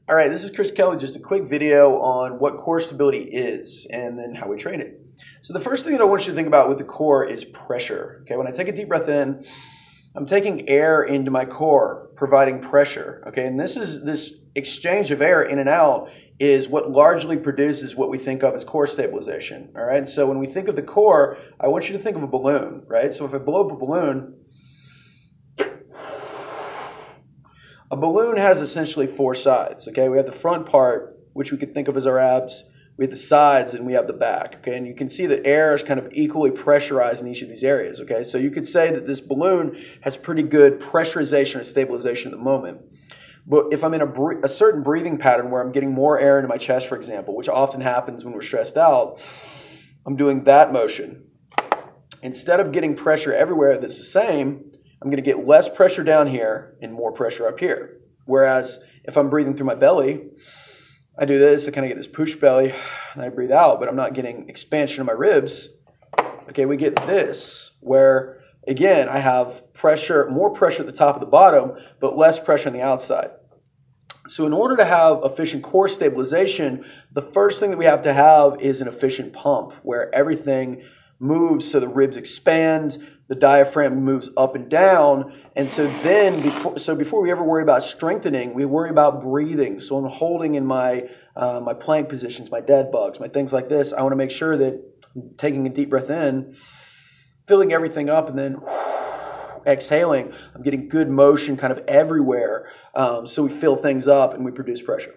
All right, this is Chris Kelly, just a quick video on what core stability is and then how we train it. So the first thing that I want you to think about with the core is pressure. Okay, when I take a deep breath in, I'm taking air into my core, providing pressure. Okay, and this exchange of air in and out is what largely produces what we think of as core stabilization. All right, so when we think of the core, I want you to think of a balloon, right? So if I blow up a balloon has essentially four sides, okay? We have the front part, which we could think of as our abs. We have the sides, and we have the back, okay? And you can see that air is kind of equally pressurized in each of these areas, okay? So you could say that this balloon has pretty good pressurization or stabilization at the moment. But if I'm in a certain breathing pattern where I'm getting more air into my chest, for example, which often happens when we're stressed out, I'm doing that motion. Instead of getting pressure everywhere that's the same, I'm going to get less pressure down here and more pressure up here. Whereas if I'm breathing through my belly, I do this, I kind of get this push belly, and I breathe out, but I'm not getting expansion of my ribs. Okay, we get this, where, again, I have pressure, more pressure at the top of the bottom, but less pressure on the outside. So in order to have efficient core stabilization, the first thing that we have to have is an efficient pump, where everything moves so the ribs expand, the diaphragm moves up and down, and so then before we ever worry about strengthening, we worry about breathing. So I'm holding in my my plank positions, my dead bugs, my things like this. I want to make sure that I'm taking a deep breath in, filling everything up, and then exhaling. I'm getting good motion kind of everywhere, so we fill things up and we produce pressure.